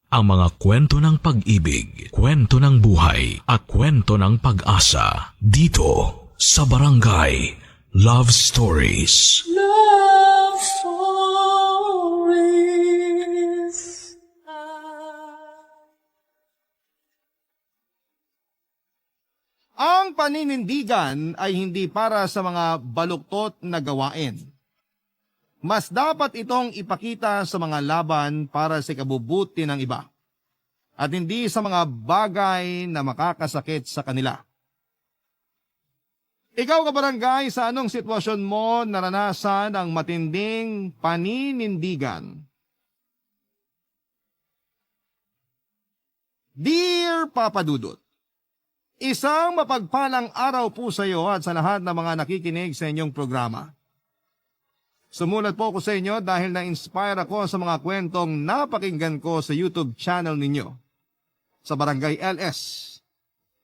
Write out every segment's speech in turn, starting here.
Ang mga kwento ng pag-ibig, kwento ng buhay, at kwento ng pag-asa dito sa Barangay Love Stories. Love Stories. Ang paninindigan ay hindi para sa mga baluktot na gawain. Mas dapat itong ipakita sa mga laban para sa ikabubuti ng iba at hindi sa mga bagay na makakasakit sa kanila. Ikaw, kabarangay, sa anong sitwasyon mo naranasan ang matinding paninindigan? Dear Papa Dudut, isang mapagpalang araw po sa iyo at sa lahat ng mga nakikinig sa inyong programa. Sumulat po ako sa inyo dahil na-inspire ako sa mga kwentong napakinggan ko sa YouTube channel ninyo, sa Barangay LS.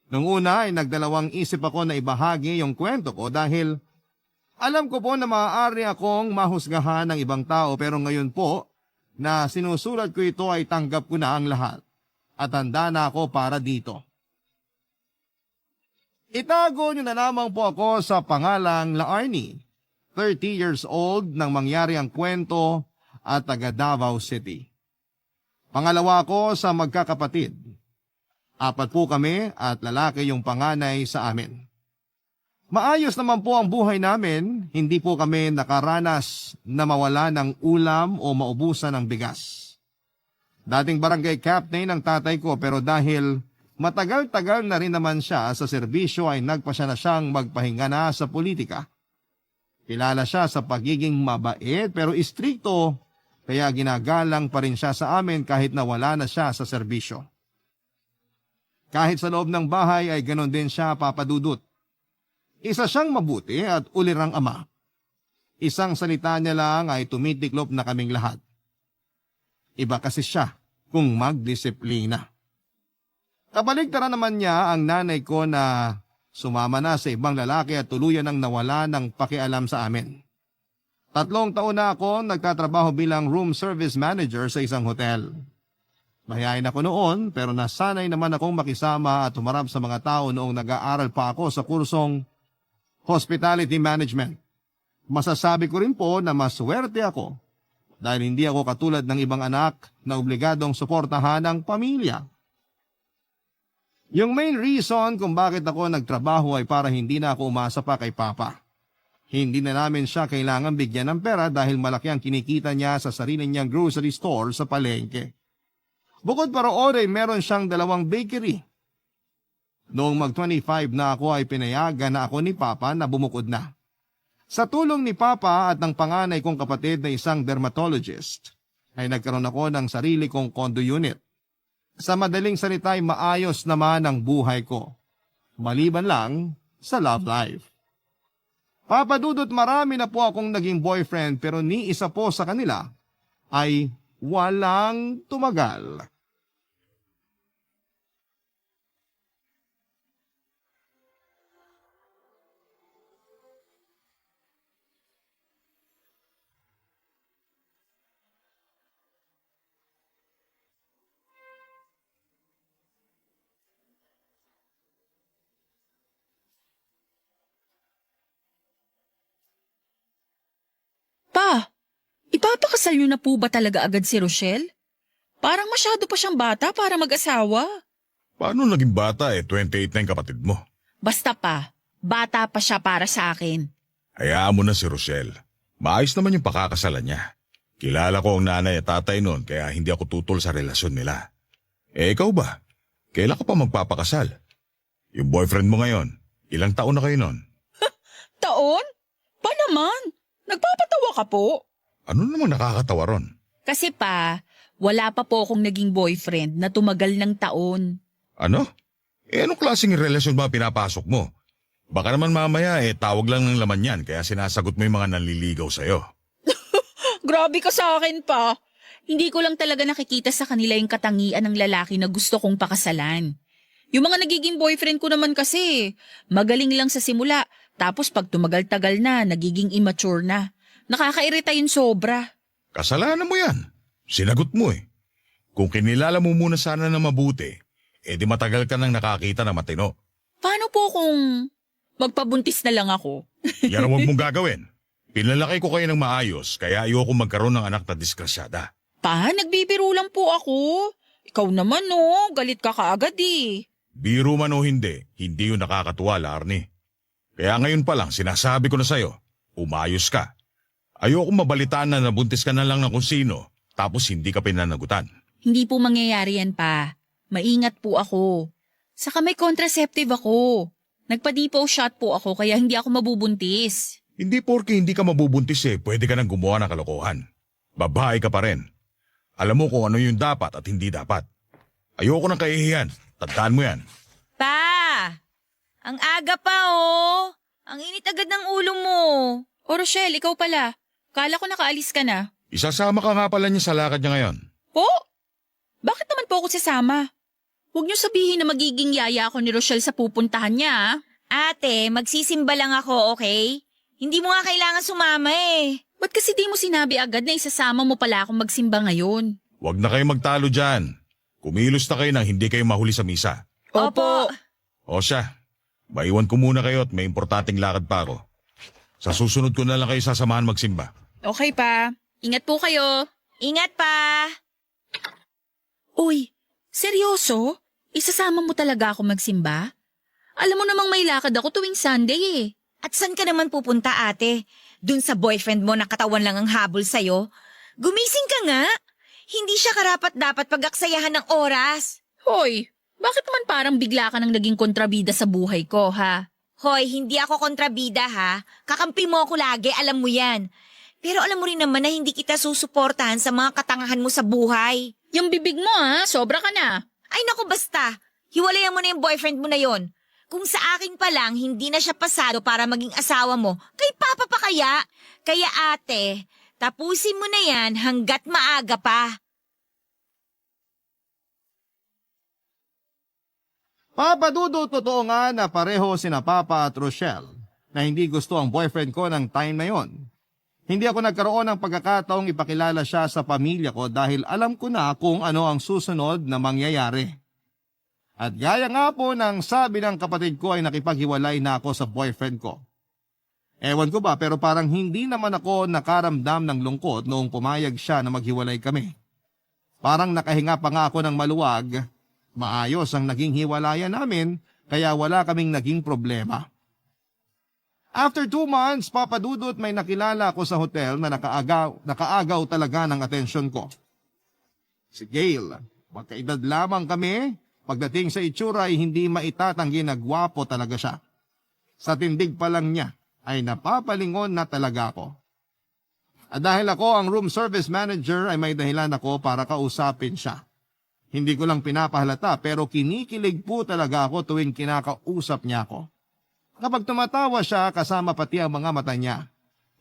Nung una ay nagdalawang isip ako na ibahagi yung kwento ko dahil alam ko po na maaari akong mahusgahan ng ibang tao, pero ngayon po na sinusulat ko ito ay tanggap ko na ang lahat at handa na ako para dito. Itago niyo na lamang po ako sa pangalang Laarni, 30 years old nang mangyari ang kwento at taga Davao City. Pangalawa ko sa magkakapatid. 4 po kami at lalaki yung panganay sa amin. Maayos naman po ang buhay namin, hindi po kami nakaranas na mawala ng ulam o maubusan ng bigas. Dating barangay captain ang tatay ko, pero dahil matagal-tagal na rin naman siya sa serbisyo ay nagpasya na siyang magpahinga na sa politika. Kilala siya sa pagiging mabait pero istrikto, kaya ginagalang pa rin siya sa amin kahit na wala na siya sa serbisyo. Kahit sa loob ng bahay ay ganon din siya, Papa Dudut. Isa siyang mabuti at ulirang ama. Isang salita niya lang ay tumitiklop na kaming lahat. Iba kasi siya kung magdisiplina. Kabaligtaran naman niya ang nanay ko na sumama na sa ibang lalaki at tuluyan ang nawala ng pakialam sa amin. 3 taon na ako nagtatrabaho bilang room service manager sa isang hotel. Mahihain ako noon pero nasanay naman akong makisama at humarap sa mga tao noong nag-aaral pa ako sa kursong hospitality management. Masasabi ko rin po na maswerte ako dahil hindi ako katulad ng ibang anak na obligadong suportahan ang pamilya. Yung main reason kung bakit ako nagtrabaho ay para hindi na ako umasa pa kay Papa. Hindi na namin siya kailangan bigyan ng pera dahil malaki ang kinikita niya sa sarili niyang grocery store sa palengke. Bukod pa roon ay meron siyang 2 bakery. Noong mag-25 na ako ay pinayagan na ako ni Papa na bumukod na. Sa tulong ni Papa at ng panganay kong kapatid na isang dermatologist, ay nagkaroon ako ng sarili kong condo unit. Sa madaling salita ay maayos naman ang buhay ko. Maliban lang sa love life. Papa Dudut, marami na po akong naging boyfriend pero ni isa po sa kanila ay walang tumagal. Pa, ipapakasal niyo na po ba talaga agad si Rochelle? Parang masyado pa siyang bata para mag-asawa. Paano naging bata 28 na yung kapatid mo? Basta pa, bata pa siya para sa akin. Hayaan mo na si Rochelle. Maayos naman yung pakakasalan niya. Kilala ko ang nanay at tatay noon kaya hindi ako tutol sa relasyon nila. Ikaw ba? Kailan ka pa magpapakasal? Yung boyfriend mo ngayon, ilang taon na kayo noon? Taon? Pa naman? Nagpapatawa ka po? Ano namang nakakatawa ron? Kasi pa, wala pa po akong naging boyfriend na tumagal ng taon. Ano? Anong klaseng relasyon ba pinapasok mo? Baka naman mamaya tawag lang ng laman yan kaya sinasagot mo yung mga nanliligaw sa'yo. Grabe ka sa akin pa. Hindi ko lang talaga nakikita sa kanila yung katangian ng lalaki na gusto kong pakasalan. Yung mga nagiging boyfriend ko naman kasi, magaling lang sa simula, tapos pag tumagal-tagal na, nagiging immature na. Nakakairita yun sobra. Kasalanan mo yan. Sinagot mo eh. Kung kinilala mo muna sana na mabuti, di matagal ka nang nakakita na matino. Paano po kung magpabuntis na lang ako? Yan ang huwag mong gagawin. Pinalaki ko kayo ng maayos, kaya ayoko magkaroon ng anak na disgrasyada. Pa, nagbibiro lang po ako. Ikaw naman no, galit ka kaagad eh. Biro man o hindi yun nakakatuwa, Arnie. Kaya ngayon pa lang sinasabi ko na sa'yo, umayos ka. Ayoko mabalitaan na nabuntis ka na lang ng kung sino, tapos hindi ka pinanagutan. Hindi po mangyayari yan pa. Maingat po ako. Saka may contraceptive ako. Nagpa-depo shot po ako kaya hindi ako mabubuntis. Hindi porke hindi ka mabubuntis pwede ka nang gumawa ng kalokohan. Babae ka pa rin. Alam mo kung ano yung dapat at hindi dapat. Ayoko nang kahihiyan. Tandaan mo yan. Pa! Ang aga pa oh! Ang init agad ng ulo mo. O Rochelle, ikaw pala. Kala ko nakaalis ka na. Isasama ka nga pala niya sa lakad niya ngayon. Po? Bakit naman po ako sasama? Huwag niyo sabihin na magiging yaya ako ni Rochelle sa pupuntahan niya ah. Ate, magsisimba lang ako, okay? Hindi mo nga kailangan sumama eh. Ba't kasi di mo sinabi agad na isasama mo pala akong magsimba ngayon? Huwag na kayo magtalo dyan. Kumilos na kayo nang hindi kayo mahuli sa misa. Opo. O siya, maiwan ko muna kayo at may importanteng lakad pa ako. Sa susunod ko na lang kayo sasamahan magsimba. Okay pa. Ingat po kayo. Ingat pa! Uy, seryoso? Isasama mo talaga ako magsimba? Alam mo namang may lakad ako tuwing Sunday eh. At saan ka naman pupunta, ate? Dun sa boyfriend mo na katawan lang ang habol sa'yo? Gumising ka nga! Hindi siya karapat-dapat pag-aksayahan ng oras. Hoy, bakit naman parang bigla ka nang naging kontrabida sa buhay ko, ha? Hoy, hindi ako kontrabida ha. Kakampi mo ako lagi, alam mo yan. Pero alam mo rin naman na hindi kita susuportahan sa mga katangahan mo sa buhay. Yung bibig mo, ha? Sobra ka na. Ay naku basta, hiwalayan mo na yung boyfriend mo na yon. Kung sa akin pa lang, hindi na siya pasado para maging asawa mo, kay Papa pa kaya? Kaya ate, tapusin mo na yan hanggat maaga pa. Papa Dudo, totoo nga na pareho sina Papa at Rochelle na hindi gusto ang boyfriend ko ng time na yon. Hindi ako nagkaroon ng pagkakataong ipakilala siya sa pamilya ko dahil alam ko na kung ano ang susunod na mangyayari. At gaya nga po ng sabi ng kapatid ko ay nakipaghiwalay na ako sa boyfriend ko. Ewan ko ba pero parang hindi naman ako nakaramdam ng lungkot noong pumayag siya na maghiwalay kami. Parang nakahinga pa nga ako ng maluwag. Maayos ang naging hiwalayan namin kaya wala kaming naging problema. After 2 months, Papa Dudut, may nakilala ako sa hotel na nakaagaw talaga ng atensyon ko. Si Gail, magkaedad lamang kami, pagdating sa itsura ay hindi maitatanggi na gwapo talaga siya. Sa tindig pa lang niya ay napapalingon na talaga ako. At dahil ako ang room service manager ay may dahilan ako para kausapin siya. Hindi ko lang pinapahalata pero kinikilig po talaga ako tuwing kinakausap niya ako. Kapag tumatawa siya kasama pati ang mga mata niya,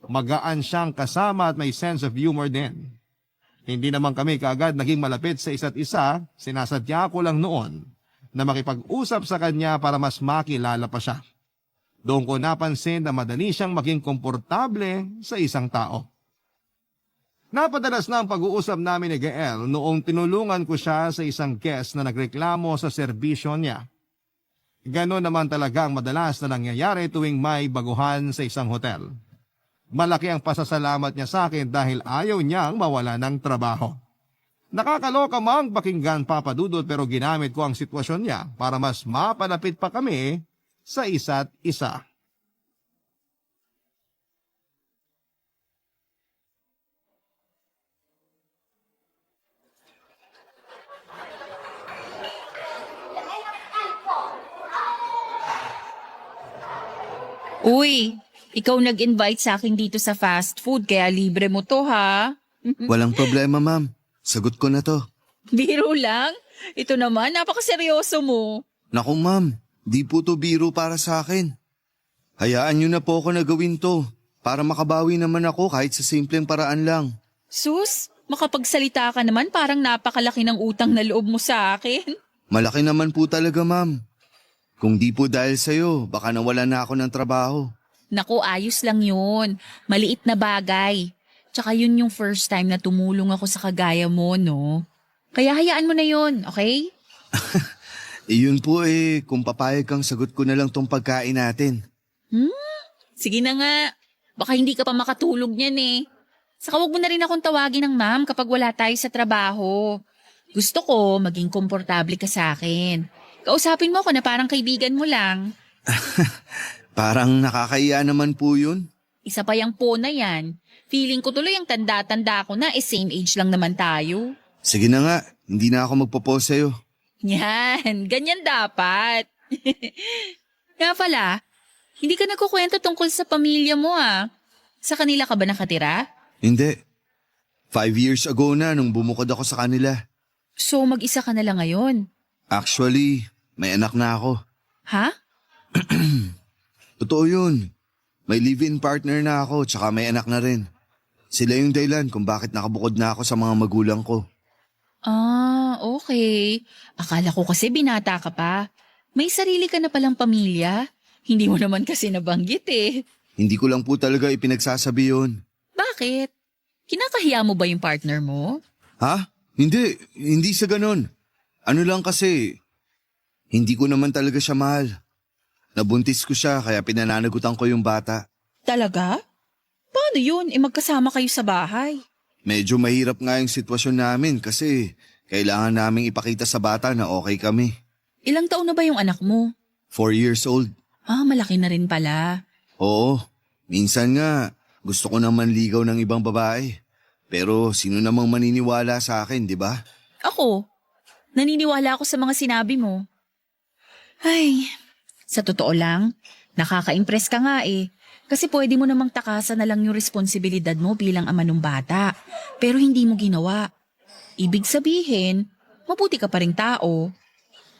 magaan siyang kasama at may sense of humor din. Hindi naman kami kaagad naging malapit sa isa't isa, sinasadya ko lang noon na makipag-usap sa kanya para mas makilala pa siya. Doon ko napansin na madali siyang maging komportable sa isang tao. Napadalas na ang pag-uusap namin ni Gael noong tinulungan ko siya sa isang guest na nagreklamo sa serbisyo niya. Ganon naman talaga ang madalas na nangyayari tuwing may baguhan sa isang hotel. Malaki ang pasasalamat niya sa akin dahil ayaw niyang mawala ng trabaho. Nakakaloka mang pakinggan, Papa Dudut, pero ginamit ko ang sitwasyon niya para mas mapalapit pa kami sa isa't isa. Uy, ikaw nag-invite sa akin dito sa fast food kaya libre mo to ha? Walang problema, ma'am. Sagot ko na to. Biro lang? Ito naman, napakaseryoso mo. Naku, ma'am. Di po to biro para sa akin. Hayaan niyo na po ako na gawin to para makabawi naman ako kahit sa simpleng paraan lang. Sus, makapagsalita ka naman parang napakalaki ng utang na loob mo sa akin. Malaki naman po talaga, ma'am. Kung di po dahil sa'yo, baka nawala na ako ng trabaho. Naku, ayos lang yun. Maliit na bagay. Tsaka yun yung first time na tumulong ako sa kagaya mo, no? Kaya hayaan mo na yun, okay? Yun po kung papayag kang sagot ko na lang tong pagkain natin. Sige na nga. Baka hindi ka pa makatulog niyan eh. Saka wag mo na rin akong tawagin ng ma'am kapag wala tayo sa trabaho. Gusto ko maging komportable ka sa akin. Kausapin mo ako na parang kaibigan mo lang. Parang nakakahiya naman po yun. Isa pa yung po na yan. Feeling ko tuloy ang tanda-tanda ko na same age lang naman tayo. Sige na nga, hindi na ako magpo-pause sa'yo. Yan, ganyan dapat. Nga pala, hindi ka nagkukwento tungkol sa pamilya mo ah. Sa kanila ka ba nakatira? Hindi. 5 years ago na nung bumukod ako sa kanila. So mag-isa ka na lang ngayon? Actually, may anak na ako. Ha? Totoo yun. May live-in partner na ako tsaka may anak na rin. Sila yung dahilan kung bakit nakabukod na ako sa mga magulang ko. Ah, okay. Akala ko kasi binata ka pa. May sarili ka na palang pamilya. Hindi mo naman kasi nabanggit eh. Hindi ko lang po talaga ipinagsasabi yun. Bakit? Kinakahiya mo ba yung partner mo? Ha? Hindi sa ganun. Ano lang kasi, hindi ko naman talaga siya mahal. Nabuntis ko siya kaya pinananagutan ko yung bata. Talaga? Paano yun? Magkasama kayo sa bahay. Medyo mahirap nga yung sitwasyon namin kasi kailangan naming ipakita sa bata na okay kami. Ilang taon na ba yung anak mo? 4 years old. Ah, malaki na rin pala. Oo, minsan nga gusto ko naman ligaw ng ibang babae. Pero sino namang maniniwala sa akin, di ba? Ako, naniniwala ako sa mga sinabi mo. Ay, sa totoo lang, nakaka-impress ka nga eh. Kasi pwede mo namang takasan na lang yung responsibilidad mo bilang ama ng bata. Pero hindi mo ginawa. Ibig sabihin, mabuti ka pa ring tao.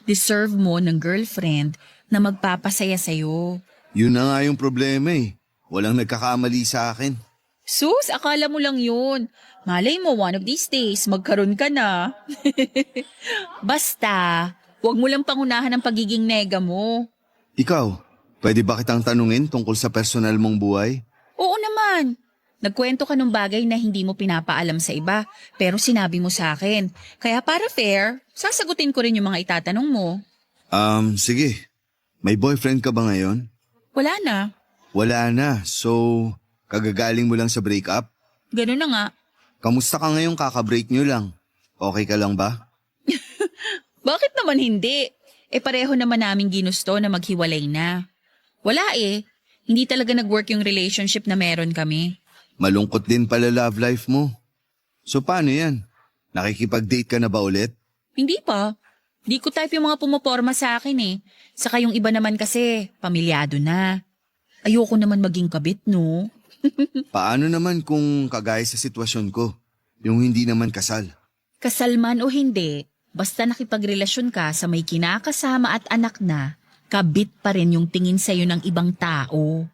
Deserve mo ng girlfriend na magpapasaya sa'yo. Yun na nga yung problema eh. Walang nagkakamali sa akin. Sus, akala mo lang yun. Malay mo, one of these days, magkaroon ka na. Basta, huwag mo lang pangunahan ang pagiging nega mo. Ikaw, pwede ba kitang tanungin tungkol sa personal mong buhay? Oo naman. Nagkwento ka ng bagay na hindi mo pinapaalam sa iba, pero sinabi mo sa akin. Kaya para fair, sasagutin ko rin yung mga itatanong mo. Sige. May boyfriend ka ba ngayon? Wala na. Wala na, so kagagaling mo lang sa breakup? Ganun na nga. Kamusta ka ngayong kakabreak nyo lang? Okay ka lang ba? Bakit naman hindi? Pareho naman namin ginusto na maghiwalay na. Wala eh. Hindi talaga nag-work yung relationship na meron kami. Malungkot din pala love life mo. So paano yan? Nakikipag-date ka na ba ulit? Hindi pa. Di ko type yung mga pumoporma sa akin eh. Saka yung iba naman kasi, pamilyado na. Ayoko naman maging kabit, no? Paano naman kung kagaya sa sitwasyon ko? Yung hindi naman kasal? Kasal man o hindi, basta nakipagrelasyon ka sa may kinakasama at anak na, kabit pa rin yung tingin sa'yo ng ibang tao.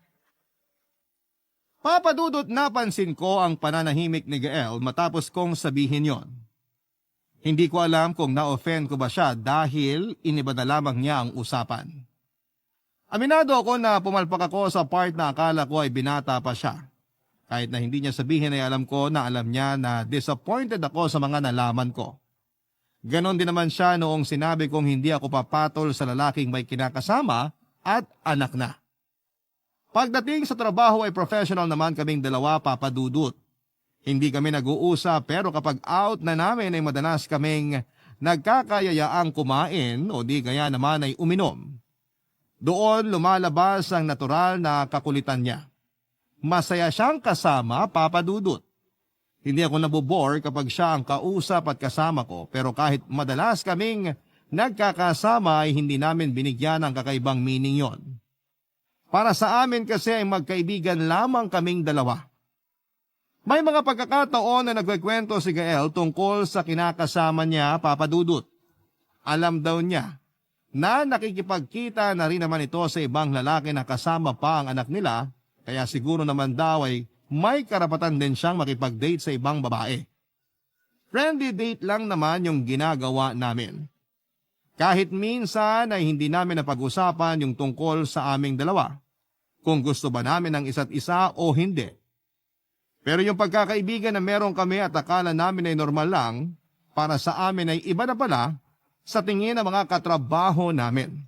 Papadudot napansin ko ang pananahimik ni Gael matapos kong sabihin yon. Hindi ko alam kung na-offend ko ba siya dahil iniba na lamang niya ang usapan. Aminado ako na pumalpak ako sa part na akala ko ay binata pa siya. Kahit na hindi niya sabihin ay alam ko na alam niya na disappointed ako sa mga nalaman ko. Ganon din naman siya noong sinabi kong hindi ako papatol sa lalaking may kinakasama at anak na. Pagdating sa trabaho ay professional naman kaming dalawa, papadudot. Hindi kami nag-uusap pero kapag out na namin ay madalas kaming nagkakayayaang kumain o di kaya naman ay uminom. Doon lumalabas ang natural na kakulitan niya. Masaya siyang kasama, papadudot. Hindi ako nabobore kapag siya ang kausap at kasama ko pero kahit madalas kaming nagkakasama ay hindi namin binigyan ng kakaibang meaning yon. Para sa amin kasi ay magkaibigan lamang kaming dalawa. May mga pagkakataon na nagkikwento si Gael tungkol sa kinakasama niya, papadudot. Alam daw niya na nakikipagkita na rin naman ito sa ibang lalaki na kasama pa ang anak nila, kaya siguro naman daw ay may karapatan din siyang makipag-date sa ibang babae. Friendly date lang naman yung ginagawa namin. Kahit minsan ay hindi namin napag-usapan yung tungkol sa aming dalawa, kung gusto ba namin ng isa't isa o hindi. Pero yung pagkakaibigan na meron kami at akala namin ay normal lang, para sa amin ay iba na pala sa tingin ng mga katrabaho namin.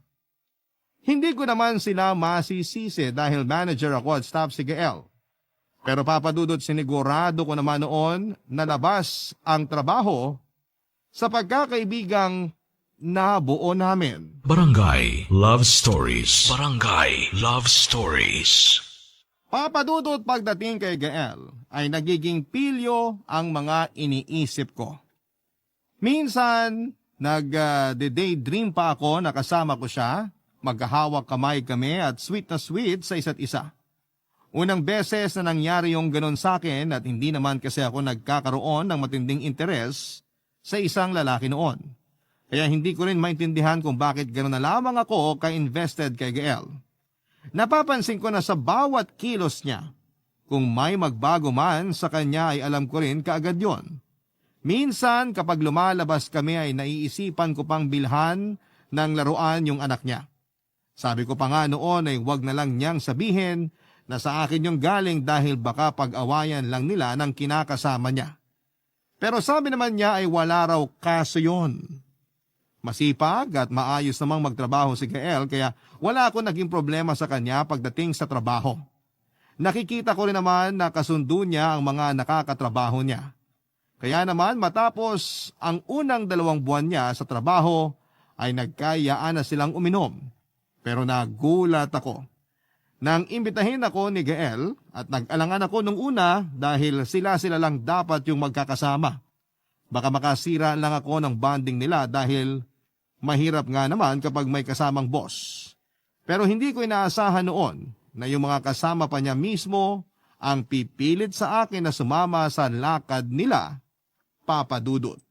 Hindi ko naman sila masisisi dahil manager ako at staff si Gael. Pero papadudot sinigurado ko naman noon na labas ang trabaho sa pagkakaibigang nabuo namin. Barangay Love Stories. Barangay Love Stories. Papadudot pagdating kay Gael ay nagiging pilyo ang mga iniisip ko. Minsan, nag-daydream pa ako na kasama ko siya, magkahawak kamay kami at sweet na sweet sa isa't isa. Unang beses na nangyari yung ganun sa akin at hindi naman kasi ako nagkakaroon ng matinding interes sa isang lalaki noon. Kaya hindi ko rin maintindihan kung bakit ganun na lamang ako ka-invested kay Gael. Napapansin ko na sa bawat kilos niya, kung may magbago man sa kanya ay alam ko rin kaagad yon. Minsan kapag lumalabas kami ay naiisipan ko pang bilhan ng laruan yung anak niya. Sabi ko pa nga noon ay wag na lang niyang sabihin na sa akin yung galing dahil baka pag-awayan lang nila ng kinakasama niya. Pero sabi naman niya ay wala raw kaso yun. Masipag at maayos namang magtrabaho si Gael kaya wala akong naging problema sa kanya pagdating sa trabaho. Nakikita ko rin naman na kasundo niya ang mga nakakatrabaho niya. Kaya naman matapos ang unang 2 buwan niya sa trabaho ay nagkayaan na silang uminom. Pero nagulat ako. Nang imbitahin ako ni Gael at nag-alangan ako nung una dahil sila lang dapat yung magkakasama. Baka makasira lang ako ng bonding nila dahil mahirap nga naman kapag may kasamang boss. Pero hindi ko inaasahan noon na yung mga kasama pa niya mismo ang pipilit sa akin na sumama sa lakad nila, Papa Dudut.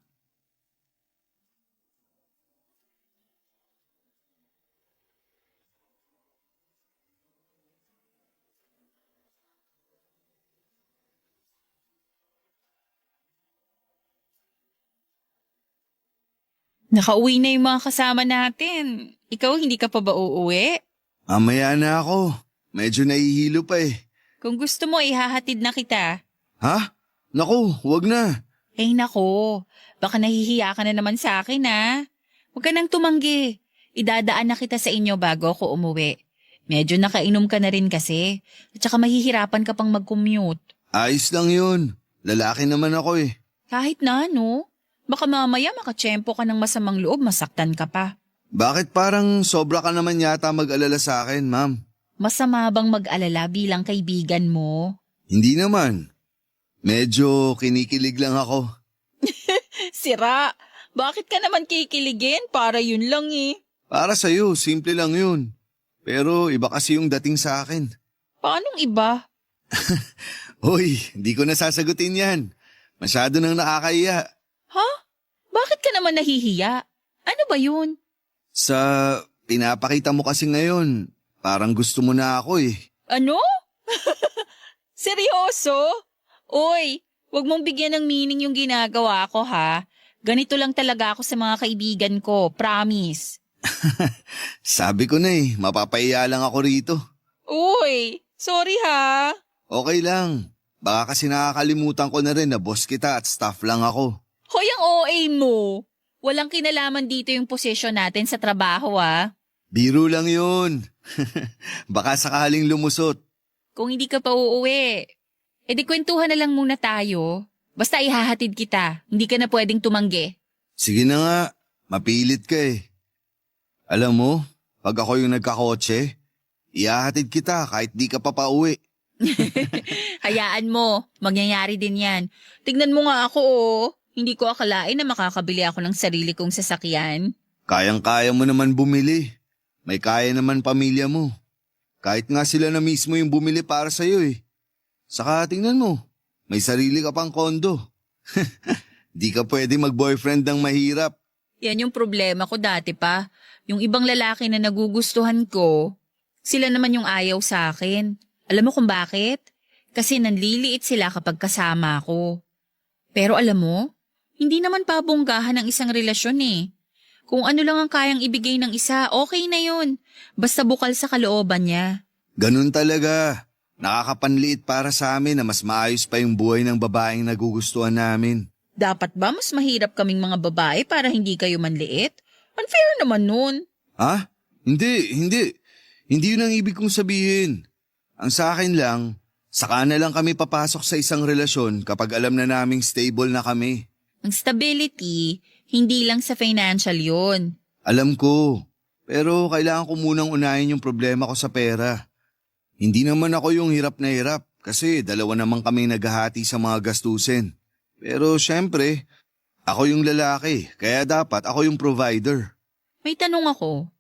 Nakauwi na yung mga kasama natin. Ikaw, hindi ka pa ba uuwi? Mamaya na ako. Medyo nahihilo pa eh. Kung gusto mo, ihahatid na kita. Ha? Naku, wag na. Ay nako, baka nahihiya ka na naman sa akin ha. Huwag ka nang tumanggi. Idadaan na kita sa inyo bago ako umuwi. Medyo nakainom ka na rin kasi. At saka mahihirapan ka pang mag-commute. Ayos lang yun. Lalaki naman ako eh. Kahit na, no? Baka mamaya makatsyempo ka ng masamang loob, masaktan ka pa. Bakit parang sobra ka naman yata mag-alala sa akin, ma'am? Masama bang mag-alala bilang kaibigan mo? Hindi naman. Medyo kinikilig lang ako. Sira, bakit ka naman kikiligin? Para yun lang eh. Para sa'yo, simple lang yun. Pero iba kasi yung dating sa akin. Paanong iba? Hoy, hindi ko nasasagutin yan. Masyado nang nakakahiya. Ha? Bakit ka naman nahihiya? Ano ba yun? Sa pinapakita mo kasi ngayon, parang gusto mo na ako eh. Ano? Seryoso? Uy, wag mong bigyan ng meaning yung ginagawa ko ha. Ganito lang talaga ako sa mga kaibigan ko, promise. Sabi ko na eh, mapapahiya lang ako rito. Uy, sorry ha. Okay lang. Baka kasi nakakalimutan ko na rin na boss kita at staff lang ako. Hoy, ang OA mo. Walang kinalaman dito yung posisyon natin sa trabaho ah. Biro lang yun. Baka sakaling lumusot. Kung hindi ka pa uuwi, edi kwentuhan na lang muna tayo. Basta ihahatid kita, hindi ka na pwedeng tumanggi. Sige na nga, mapilit ka eh. Alam mo, pag ako yung nagkakotse, ihahatid kita kahit di ka pa pauwi. Hayaan mo, mangyayari din yan. Tignan mo nga ako oh. Hindi ko akalain na makakabili ako ng sarili kong sasakyan. Kayang-kaya mo naman bumili. May kaya naman pamilya mo. Kahit nga sila na mismo yung bumili para sa'yo eh. Saka tingnan mo, may sarili ka pang kondo. Di ka pwede mag-boyfriend ng mahirap. Yan yung problema ko dati pa. Yung ibang lalaki na nagugustuhan ko, sila naman yung ayaw sa akin. Alam mo kung bakit? Kasi nanliliit sila kapag kasama ko. Pero alam mo, hindi naman pabonggahan ang isang relasyon eh. Kung ano lang ang kayang ibigay ng isa, okay na yun. Basta bukal sa kalooban niya. Ganun talaga. Nakakapanliit para sa amin na mas maayos pa yung buhay ng babaeng nagugustuhan namin. Dapat ba mas mahirap kaming mga babae para hindi kayo manliit? Unfair naman nun. Ha? Hindi. Hindi yun ang ibig kong sabihin. Ang sa akin lang, saka na lang kami papasok sa isang relasyon kapag alam na naming stable na kami. Ang stability, hindi lang sa financial yun. Alam ko, pero kailangan ko munang unahin yung problema ko sa pera. Hindi naman ako yung hirap na hirap kasi dalawa naman kami naghahati sa mga gastusin. Pero syempre, ako yung lalaki, kaya dapat ako yung provider. May tanong ako.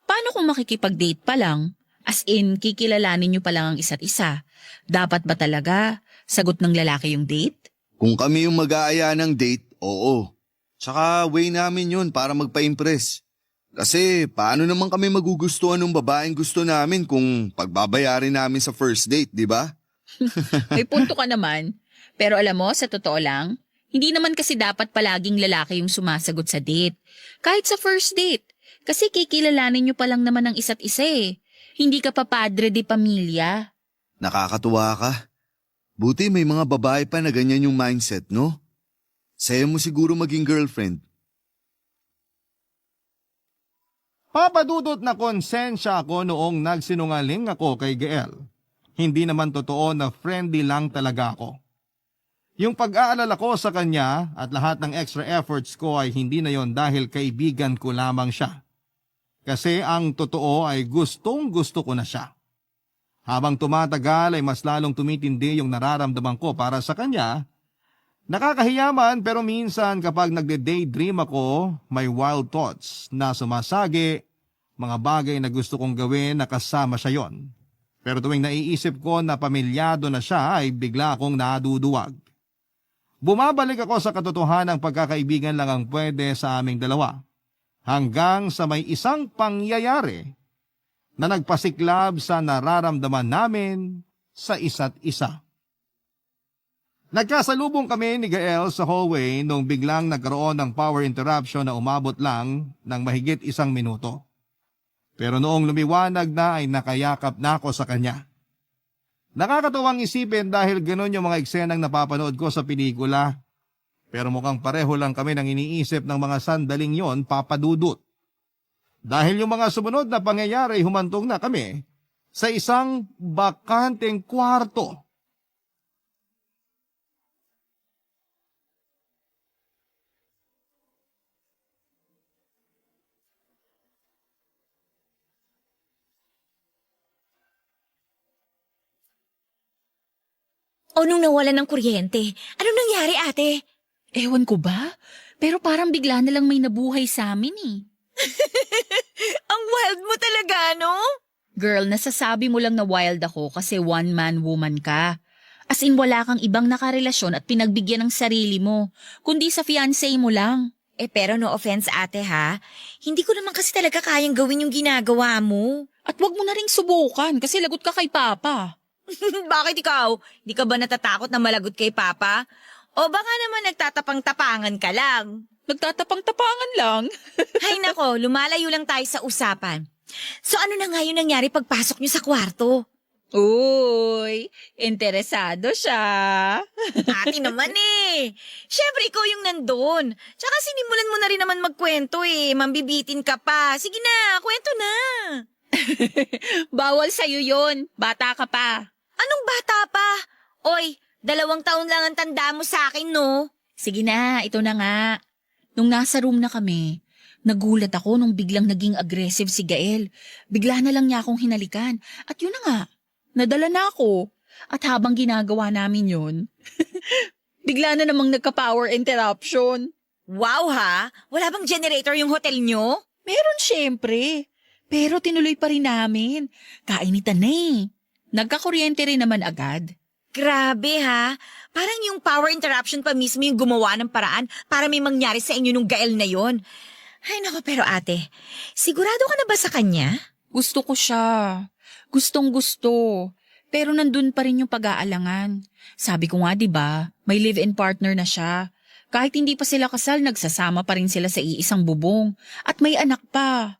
Paano kung makikipag-date pa lang? As in, kikilalanin nyo pa lang ang isa't isa. Dapat ba talaga sagot ng lalaki yung date? Kung kami yung mag-aaya ng date, oo. Tsaka way namin yun para magpa-impress. Kasi paano naman kami magugustuhan ng babaeng gusto namin kung pagbabayarin namin sa first date, di ba? May punto ka naman. Pero alam mo, sa totoo lang, hindi naman kasi dapat palaging lalaki yung sumasagot sa date. Kahit sa first date. Kasi kikilalanin nyo pa lang naman ang isa't isa eh. Hindi ka pa padre de pamilya. Nakakatuwa ka. Buti may mga babae pa na ganyan yung mindset, no? Saya mo siguro maging girlfriend. Papadudot na konsensya ako noong nagsinungaling ako kay Gael. Hindi naman totoo na friendly lang talaga ako. Yung pag-aalala ko sa kanya at lahat ng extra efforts ko ay hindi na yon dahil kaibigan ko lamang siya. Kasi ang totoo ay gustong gusto ko na siya. Habang tumatagal ay mas lalong tumitindi yung nararamdaman ko para sa kanya. Nakakahiyaman pero minsan kapag nagde-daydream ako, may wild thoughts na sumasagi, mga bagay na gusto kong gawin na kasama siya yon. Pero tuwing naiisip ko na pamilyado na siya ay bigla akong naduduwag. Bumabalik ako sa katotohanang pagkakaibigan lang ang pwede sa aming dalawa. Hanggang sa may isang pangyayari na nagpasiklab sa nararamdaman namin sa isa't isa. Nagkasalubong kami ni Gael sa hallway nung biglang nagkaroon ng power interruption na umabot lang ng mahigit 1 minuto. Pero noong lumiwanag na ay nakayakap na ako sa kanya. Nakakatuwang isipin dahil gano'n yung mga eksenang napapanood ko sa pelikula. Pero mukhang pareho lang kami nang iniisip ng mga sandaling yon, papadudot. Dahil yung mga sumunod na pangyayari humantong na kami sa isang bakanteng kwarto. O nung nawalan ng kuryente, anong nangyari ate? Ewan ko ba? Pero parang bigla na lang may nabuhay sa amin eh. Ang wild mo talaga, no? Girl, nasasabi mo lang na wild ako kasi one-man woman ka. As in wala kang ibang nakarelasyon at pinagbigyan ng sarili mo, kundi sa fiancé mo lang. Pero no offense ate ha, hindi ko naman kasi talaga kayang gawin yung ginagawa mo. At wag mo na ring subukan kasi lagot ka kay Papa. Bakit ikaw? Hindi ka ba natatakot na malagot kay Papa? O baka naman nagtatapang-tapangan ka lang? Nagtatapang-tapangan lang. Hay nako, lumalayo lang tayo sa usapan. So ano na nga yung nangyari pagpasok niyo sa kwarto? Uy, interesado siya. Ate naman eh. Siyempre ikaw yung nandun. Tsaka sinimulan mo na rin naman magkwento eh. Mambibitin ka pa. Sige na, kwento na. Bawal sa'yo yun. Bata ka pa. Anong bata pa? Oy, 2 taon lang ang tanda mo sa akin, no? Sige na, ito na nga. Nung nasa room na kami, nagulat ako nung biglang naging aggressive si Gael. Bigla na lang niya akong hinalikan. At yun na nga, nadala na ako. At habang ginagawa namin yun, bigla na namang nagka-power interruption. Wow ha? Wala bang generator yung hotel nyo? Meron syempre. Pero tinuloy pa rin namin. Kainitan na eh. Nagkakuryente rin naman agad. Grabe ha? Parang yung power interruption pa mismo yung gumawa ng paraan para may mangyari sa inyo nung Gael na yon. Ay nako, pero ate, sigurado ka na ba sa kanya? Gusto ko siya. Gustong gusto. Pero nandun pa rin yung pag-aalangan. Sabi ko nga 'di ba, may live-in partner na siya. Kahit hindi pa sila kasal, nagsasama pa rin sila sa iisang bubong. At may anak pa.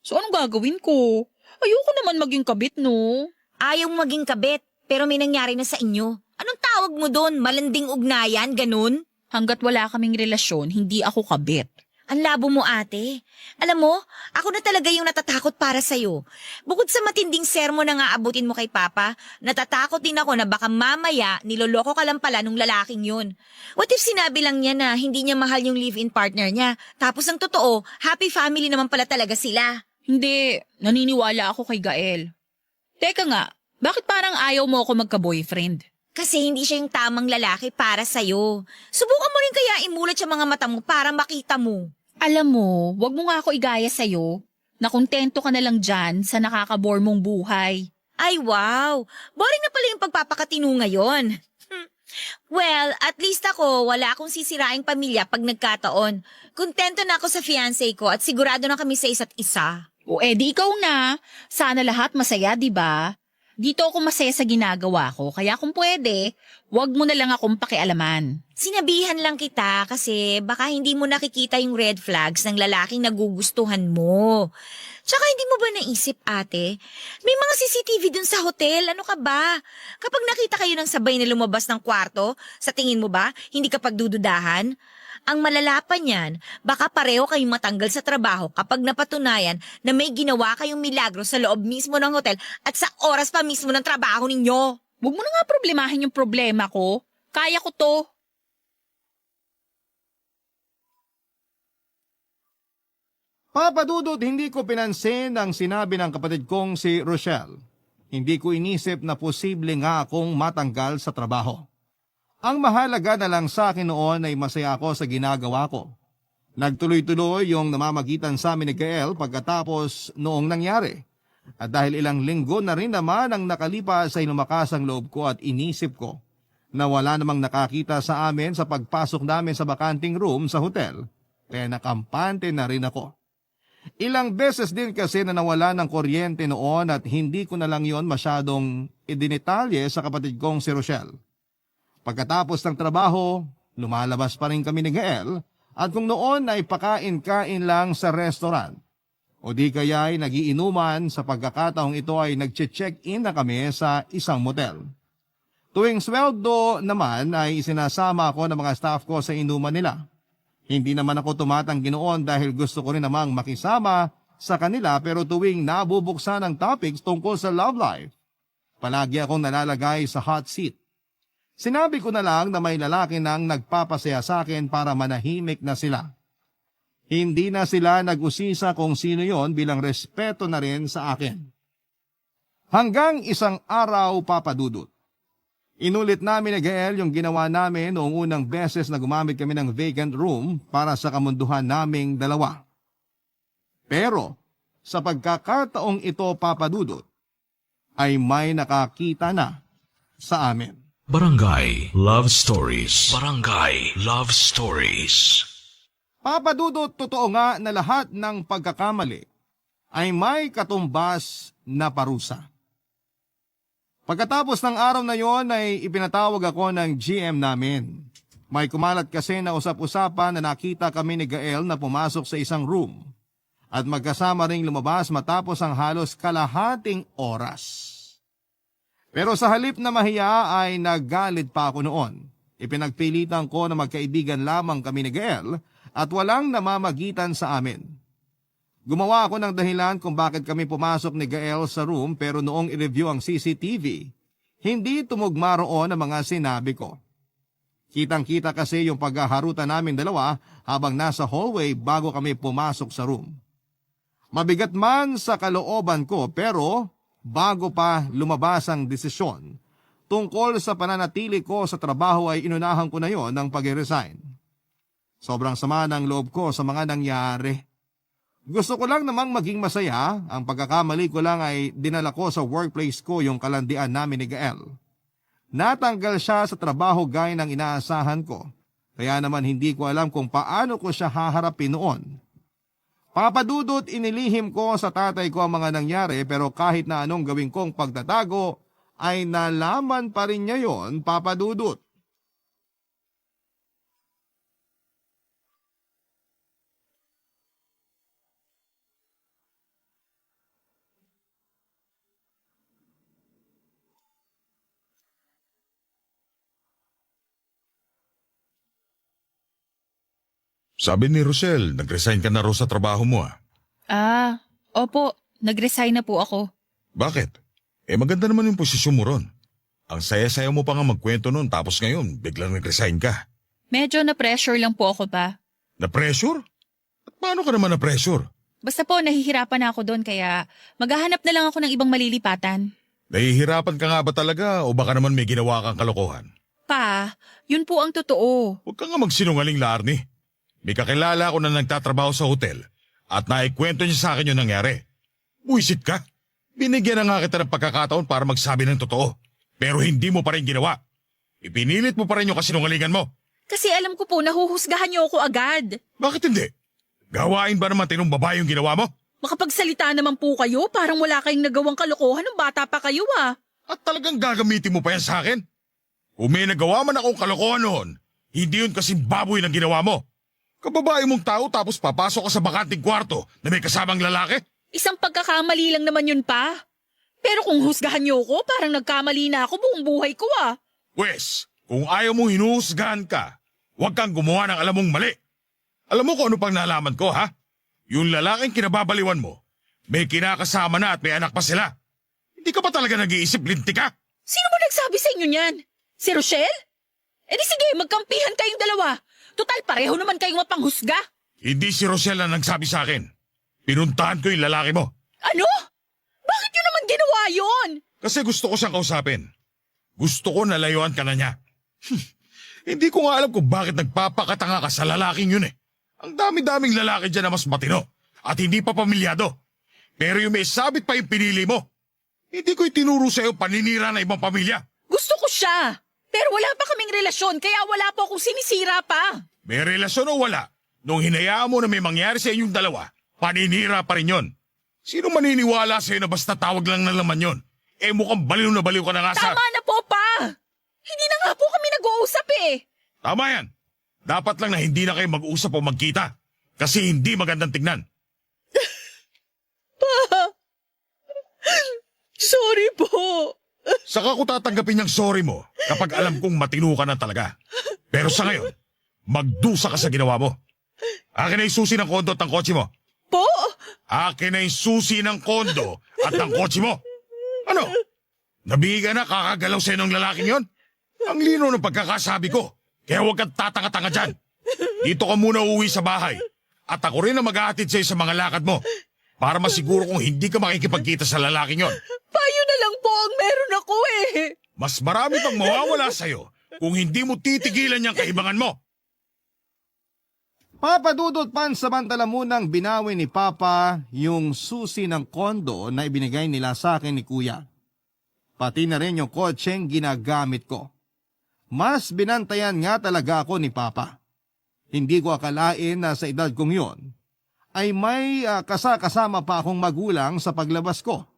So anong gagawin ko? Ayoko naman maging kabit, no? Ayaw maging kabit, pero may nangyari na sa inyo. Anong tawag tawag mo doon? Malanding ugnayan, ganun? Hanggat wala kaming relasyon, hindi ako kabit. Ang labo mo, ate. Alam mo, ako na talaga yung natatakot para sa'yo. Bukod sa matinding sermon na nga abutin mo kay Papa, natatakot din ako na baka mamaya niloloko ka lang pala nung lalaking yun. What if sinabi lang niya na hindi niya mahal yung live-in partner niya, tapos ang totoo, happy family naman pala talaga sila? Hindi, naniniwala ako kay Gael. Teka nga, bakit parang ayaw mo ako magka-boyfriend? Kasi hindi siya yung tamang lalaki para sa'yo. Subukan mo rin kaya imulat sa mga mata mo para makita mo. Alam mo, wag mo nga ako igaya sa'yo. Nakontento ka na lang dyan sa nakakabore mong buhay. Ay wow, boring na pala yung pagpapakatino ngayon. Well, at least ako, wala akong sisiraing pamilya pag nagkataon. Kontento na ako sa fiancé ko at sigurado na kami sa isa't isa. O edi ikaw na. Sana lahat masaya, di ba? Dito ako masaya sa ginagawa ko, kaya kung pwede, wag mo na lang akong pakialaman. Sinabihan lang kita kasi baka hindi mo nakikita yung red flags ng lalaking nagugustuhan mo. Tsaka hindi mo ba naisip, ate? May mga CCTV dun sa hotel, ano ka ba? Kapag nakita kayo ng sabay na lumabas ng kwarto, sa tingin mo ba, hindi ka pagdududahan? Ang malala pa niyan, baka pareho kayong matanggal sa trabaho kapag napatunayan na may ginawa kayong milagro sa loob mismo ng hotel at sa oras pa mismo ng trabaho ninyo. Huwag mo na nga problemahin yung problema ko. Kaya ko to. Papa Dudut, hindi ko pinansin ang sinabi ng kapatid kong si Rochelle. Hindi ko inisip na posible nga akong matanggal sa trabaho. Ang mahalaga na lang sa akin noon ay masaya ako sa ginagawa ko. Nagtuloy-tuloy yung namamagitan sa amin ni Gael pagkatapos noong nangyari. At dahil ilang linggo na rin naman ang nakalipas ay lumakas ang loob ko at inisip ko na wala namang nakakita sa amin sa pagpasok namin sa bakanting room sa hotel. Kaya nakampante na rin ako. Ilang beses din kasi na nawala ng kuryente noon at hindi ko na lang yon masyadong idinitalye sa kapatid kong si Rochelle. Pagkatapos ng trabaho, lumalabas pa rin kami ni Gael at kung noon ay pakain-kain lang sa restaurant. O di kaya ay nagiinuman sa pagkakataong ito ay nagche-check-in na kami sa isang motel. Tuwing sweldo naman ay isinasama ako ng mga staff ko sa inuman nila. Hindi naman ako tumatanggi noon dahil gusto ko rin namang makisama sa kanila pero tuwing nabubuksan ang topics tungkol sa love life, palagi akong nalalagay sa hot seat. Sinabi ko na lang na may lalaki nang nagpapasaya sa akin para manahimik na sila. Hindi na sila nag-usisa kung sino yon bilang respeto na rin sa akin. Hanggang isang araw, Papa Dudut. Inulit namin ni Gael yung ginawa namin noong unang beses na gumamit kami ng vacant room para sa kamunduhan naming dalawa. Pero sa pagkakataong ito, Papa Dudut, ay may nakakita na sa amin. Barangay Love Stories. Barangay Love Stories. Papa Dudut, totoo nga na lahat ng pagkakamali ay may katumbas na parusa. Pagkatapos ng araw na yon ay ipinatawag ako ng GM namin. May kumalat kasi na usap-usapan na nakita kami ni Gael na pumasok sa isang room at magkasama ring lumabas matapos ang halos kalahating oras. Pero sa halip na mahiya ay naggalit pa ako noon. Ipinagpilitan ko na magkaibigan lamang kami ni Gael at walang namamagitan sa amin. Gumawa ako ng dahilan kung bakit kami pumasok ni Gael sa room pero noong i-review ang CCTV, hindi tumugma roon ang mga sinabi ko. Kitang-kita kasi yung paghaharutan namin dalawa habang nasa hallway bago kami pumasok sa room. Mabigat man sa kalooban ko pero bago pa lumabas ang desisyon, tungkol sa pananatili ko sa trabaho ay inunahan ko na yon ng pag-resign. Sobrang sama ng loob ko sa mga nangyari. Gusto ko lang namang maging masaya, ang pagkakamali ko lang ay dinala ko sa workplace ko yung kalandian namin ni Gael. Natanggal siya sa trabaho gaya ng inaasahan ko, kaya naman hindi ko alam kung paano ko siya haharapin noon. Papa Dudut, inilihim ko sa tatay ko ang mga nangyari pero kahit na anong gawin kong pagtatago ay nalaman pa rin niya yon, Papa Dudut. Sabi ni Rochelle, nag-resign ka na raw sa trabaho mo ah. Ah, opo. Nag-resign na po ako. Bakit? Maganda naman yung posisyon mo ron. Ang saya-saya mo pa nga magkwento nun tapos ngayon biglang nag-resign ka. Medyo na-pressure lang po ako pa. Na-pressure? At paano ka naman na-pressure? Basta po, nahihirapan na ako doon kaya maghahanap na lang ako ng ibang malilipatan. Nahihirapan ka nga ba talaga o baka naman may ginawa kang kalokohan? Pa, yun po ang totoo. Huwag ka nga magsinungaling, Larnie. May kakilala ko na nagtatrabaho sa hotel at naikwento niya sa akin yung nangyari. Buisit ka. Binigyan na nga kita ng pagkakataon para magsabi ng totoo. Pero hindi mo pa rin ginawa. Ipinilit mo pa rin yung kasinungalingan mo. Kasi alam ko po, nahuhusgahan niyo ako agad. Bakit hindi? Gawain ba naman tinong babae yung ginawa mo? Makapagsalita naman po kayo, parang wala kayong nagawang kalokohan ng bata pa kayo ah. At talagang gagamitin mo pa yan sa akin? Kung may nagawa man akong kalokohan noon, hindi yun kasi baboy ng ginawa mo. Kababae mong tao tapos papasok ka sa bakanting kwarto na may kasamang lalaki? Isang pagkakamali lang naman yun pa. Pero kung husgahan niyo ako, parang nagkamali na ako buong buhay ko ah. Wes, kung ayaw mong hinuhusgahan ka, huwag kang gumawa ng alam mong mali. Alam mo kung ano pang nalaman ko, ha? Yung lalaking kinababaliwan mo, may kinakasama na at may anak pa sila. Hindi ka ba talaga nag-iisip, linti ka? Sino mo nagsabi sa inyo niyan? Si Rochelle? Eh di sige, magkampihan kayong dalawa. Total, pareho naman kayong mapanghusga. Hindi si Rochelle ang nagsabi sa akin. Pinuntahan ko yung lalaki mo. Ano? Bakit yun naman ginawa yun? Kasi gusto ko siyang kausapin. Gusto ko na layuan ka na niya. Hindi ko nga alam kung bakit nagpapakatanga ka sa lalaking yun eh. Ang dami-daming lalaki dyan na mas matino at hindi pa pamilyado. Pero yung may sabit pa yung pinili mo. Hindi ko itinuro sa'yo paninira na ibang pamilya. Gusto ko siya. Pero wala pa kaming relasyon, kaya wala po akong sinisira pa. May relasyon o wala, nung hinayaan mo na may mangyari sa inyong dalawa, paninira pa rin yun. Sino maniniwala sa'yo na basta tawag lang na laman yun? Mukhang baliw na baliw ka na nga sa... Tama na po, pa! Hindi na nga po kami nag-uusap eh. Tama yan. Dapat lang na hindi na kayo mag-usap o magkita. Kasi hindi magandang tignan. Pa! Sorry po. Saka ko tatanggapin yung sorry mo kapag alam kong matino ka na talaga. Pero sa ngayon, magdusa ka sa ginawa mo. Akin na yung susi ng kondo at ng kotse mo. Po? Akin na yung susi ng kondo at ng kotse mo. Ano? Nabiga na kakagalaw sa'yo ng lalaking yon? Ang lino ng pagkakasabi ko. Kaya huwag kang tatanga-tanga dyan. Dito ka muna uuwi sa bahay. At ako rin na mag-aatid sa'yo sa mga lakad mo. Para masiguro kung hindi ka makikipagkita sa lalaking yon. Payo na lang po ang meron ako eh. Mas marami pang mawawala sa'yo kung hindi mo titigilan niyang kahibangan mo. Papa Dudut, pansamantala munang binawi ni Papa yung susi ng kondo na ibinigay nila sa akin ni Kuya. Pati na rin yung kotseng ginagamit ko. Mas binantayan nga talaga ako ni Papa. Hindi ko akalain na sa edad kong yon ay may kasama pa akong magulang sa paglabas ko.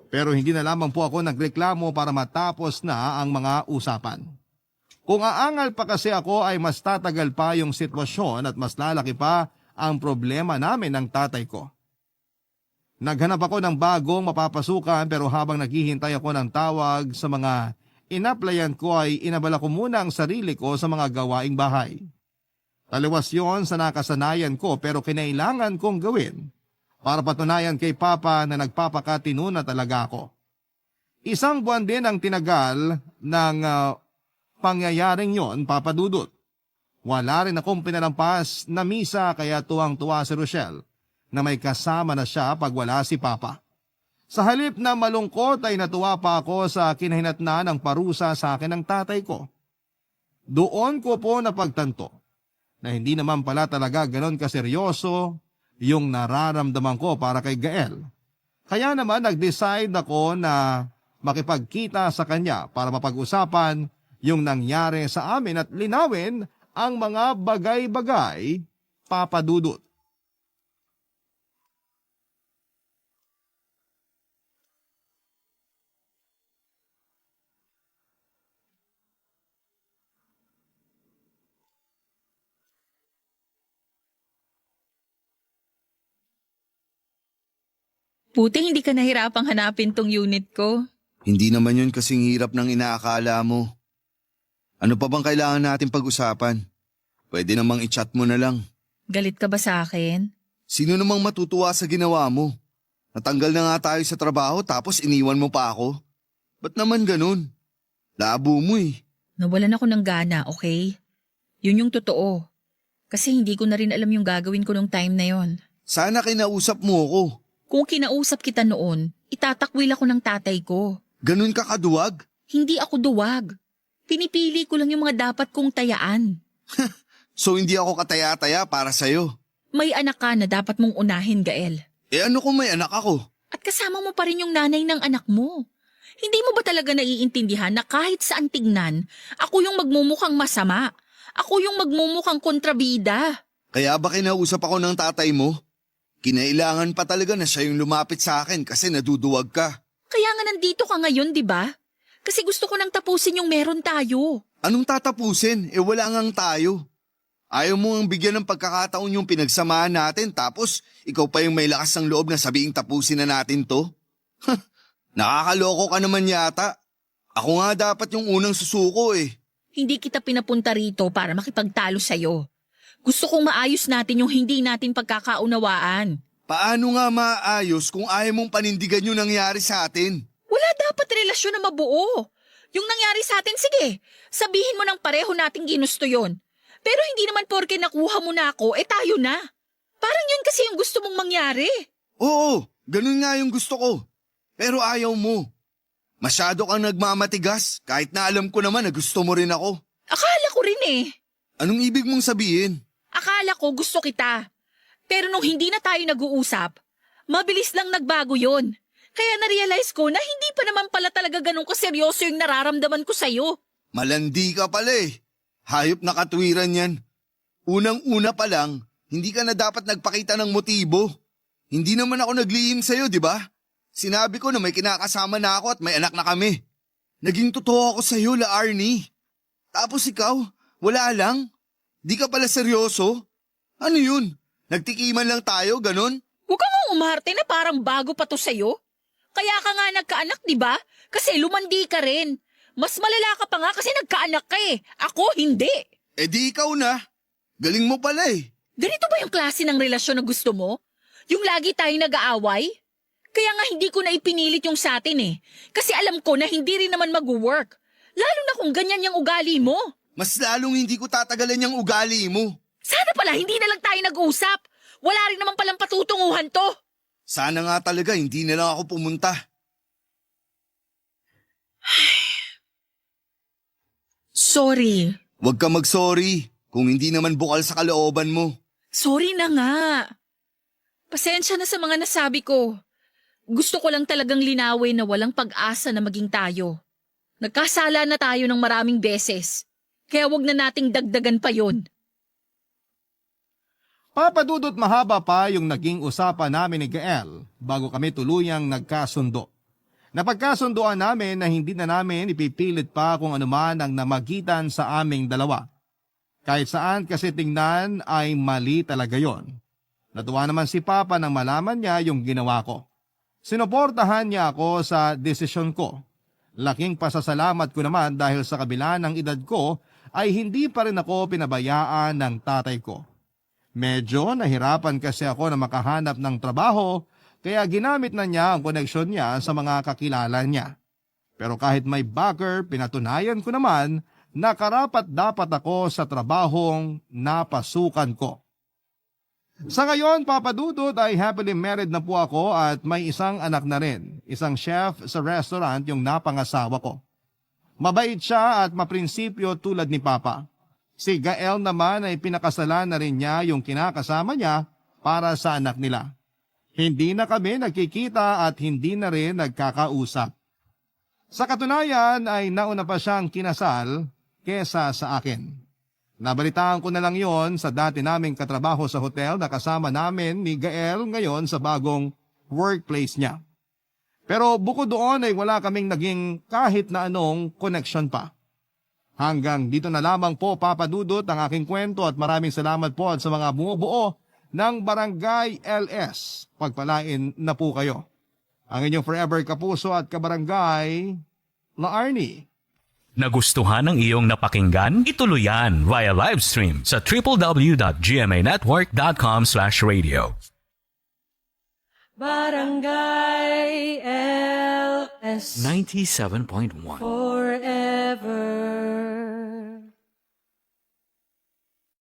Pero hindi na lamang po ako nagreklamo para matapos na ang mga usapan. Kung aangal pa kasi ako ay mas tatagal pa yung sitwasyon at mas lalaki pa ang problema namin ng tatay ko. Naghanap ako ng bagong mapapasukan pero habang naghihintay ako ng tawag sa mga inaplayan ko ay inabala ko muna ang sarili ko sa mga gawaing bahay. Taliwas yon sa nakasanayan ko pero kinailangan kong gawin para patunayan kay Papa na nagpapakatino na talaga ako. Isang buwan din ang tinagal ng pangyayaring yon, Papa Dudut. Wala rin akong pinalampas na misa kaya tuwang-tuwa si Rochelle na may kasama na siya pag wala si Papa. Sa halip na malungkot ay natuwa pa ako sa kinahinatnan ng parusa sa akin ng tatay ko. Doon ko po napagtanto na hindi naman pala talaga ganon kaseryoso yung nararamdaman ko para kay Gael. Kaya naman nag-decide ako na makipagkita sa kanya para mapag-usapan yung nangyari sa amin at linawin ang mga bagay-bagay, Papa Dudut. Buti hindi ka nahirapang hanapin tong unit ko. Hindi naman yun kasing hirap ng inaakala mo. Ano pa bang kailangan natin pag-usapan? Pwede namang i-chat mo na lang. Galit ka ba sa akin? Sino namang matutuwa sa ginawa mo? Natanggal na nga tayo sa trabaho tapos iniwan mo pa ako. Ba't naman ganun? Labo mo eh. Nawalan ako ng gana, okay? Yun yung totoo. Kasi hindi ko na rin alam yung gagawin ko nung time na yon. Sana kinausap mo ako. Kung kinausap kita noon, itatakwil ako ng tatay ko. Ganun ka kaduwag? Hindi ako duwag. Pinipili ko lang yung mga dapat kong tayaan. So hindi ako kataya-taya para sa'yo. May anak ka na dapat mong unahin, Gael. Eh ano kung may anak ako? At kasama mo pa rin yung nanay ng anak mo. Hindi mo ba talaga naiintindihan na kahit saan tignan, ako yung magmumukhang masama. Ako yung magmumukhang kontrabida. Kaya ba kinausap ako ng tatay mo? Kinailangan pa talaga na siya yung lumapit sa akin kasi naduduwag ka. Kaya nga nandito ka ngayon, di ba? Kasi gusto ko nang tapusin yung meron tayo. Anong tatapusin? Eh wala ngang tayo. Ayaw mo ang bigyan ng pagkakataon yung pinagsamahan natin tapos ikaw pa yung may lakas ng loob na sabihing tapusin na natin to? Nakakaloko ka naman yata. Ako nga dapat yung unang susuko eh. Hindi kita pinapunta rito para makipagtalo sa'yo. Gusto kong maayos natin yung hindi natin pagkakaunawaan. Paano nga maayos kung ayaw mong panindigan yung nangyari sa atin? Wala dapat relasyon na mabuo. Yung nangyari sa atin, sige, sabihin mo ng pareho nating ginusto yon. Pero hindi naman porke nakuha mo na ako, tayo na. Parang yun kasi yung gusto mong mangyari. Oo, ganun nga yung gusto ko. Pero ayaw mo. Masyado kang nagmamatigas kahit na alam ko naman na gusto mo rin ako. Akala ko rin eh. Anong ibig mong sabihin? Akala ko gusto kita. Pero nung hindi na tayo nag-uusap, mabilis lang nagbago yon. Kaya na-realize ko na hindi pa naman pala talaga ganun kaseryoso yung nararamdaman ko sa'yo. Malandi ka pala eh. Hayop na katwiran yan. Unang-una pa lang, hindi ka na dapat nagpakita ng motibo. Hindi naman ako naglihim sa'yo, di ba? Sinabi ko na may kinakasama na ako at may anak na kami. Naging totoo ako sa'yo, La Arnie. Tapos ikaw, wala lang. Di ka pala seryoso. Ano yun? Nagtikiman lang tayo, ganon? Huwag kang umarte na parang bago pa to sa'yo. Kaya ka nga nagkaanak, di ba? Kasi lumandi ka rin. Mas malala ka pa nga kasi nagkaanak ka eh. Ako, hindi. Eh di ikaw na. Galing mo pala eh. Ganito ba yung klase ng relasyon na gusto mo? Yung lagi tayong nag-aaway? Kaya nga hindi ko na ipinilit yung sa atin eh. Kasi alam ko na hindi rin naman mag-work. Lalo na kung ganyan yung ugali mo. Mas lalong hindi ko tatagalan yung ugali mo. Sana pala hindi na lang tayo nag-usap. Wala rin naman palang patutunguhan to. Sana nga talaga hindi na lang ako pumunta. Sorry. Huwag ka mag-sorry kung hindi naman bukal sa kalooban mo. Sorry na nga. Pasensya na sa mga nasabi ko. Gusto ko lang talagang linawin na walang pag-asa na maging tayo. Nagkasala na tayo ng maraming beses. Kaya wag na nating dagdagan pa yon. Papadudot mahaba pa yung naging usapan namin ni Gael bago kami tuluyang nagkasundo. Napagkasundoan namin na hindi na namin ipipilit pa kung anuman ang namagitan sa aming dalawa. Kahit saan kasi tingnan ay mali talaga yon. Natuwa naman si Papa nang malaman niya yung ginawa ko. Sinuportahan niya ako sa desisyon ko. Laking pasasalamat ko naman dahil sa kabila ng edad ko ay hindi pa rin ako pinabayaan ng tatay ko. Medyo nahirapan kasi ako na makahanap ng trabaho kaya ginamit na niya ang koneksyon niya sa mga kakilala niya. Pero kahit may backer, pinatunayan ko naman na karapat-dapat ako sa trabahong napasukan ko. Sa ngayon, Papa Dudut, ay happily married na po ako at may isang anak na rin, isang chef sa restaurant yung napangasawa ko. Mabait siya at maprinsipyo tulad ni Papa. Si Gael naman ay pinakasalan na rin niya yung kinakasama niya para sa anak nila. Hindi na kami nagkikita at hindi na rin nagkakausap. Sa katunayan ay nauna pa siyang kinasal kesa sa akin. Nabalitaan ko na lang yon sa dati naming katrabaho sa hotel na kasama namin ni Gael ngayon sa bagong workplace niya. Pero bukod doon ay wala kaming naging kahit na anong connection pa. Hanggang dito na lamang po, Papa Dudut, ang aking kwento at maraming salamat po sa mga bumubuo ng Barangay LS. Pagpalain na po kayo. Ang inyong forever kapuso at kabarangay, La Arnie. Nagustuhan ng iyong napakinggan? Ituloy yan via live stream sa www.gmanetwork.com/radio. Barangay LS 97.1 forever.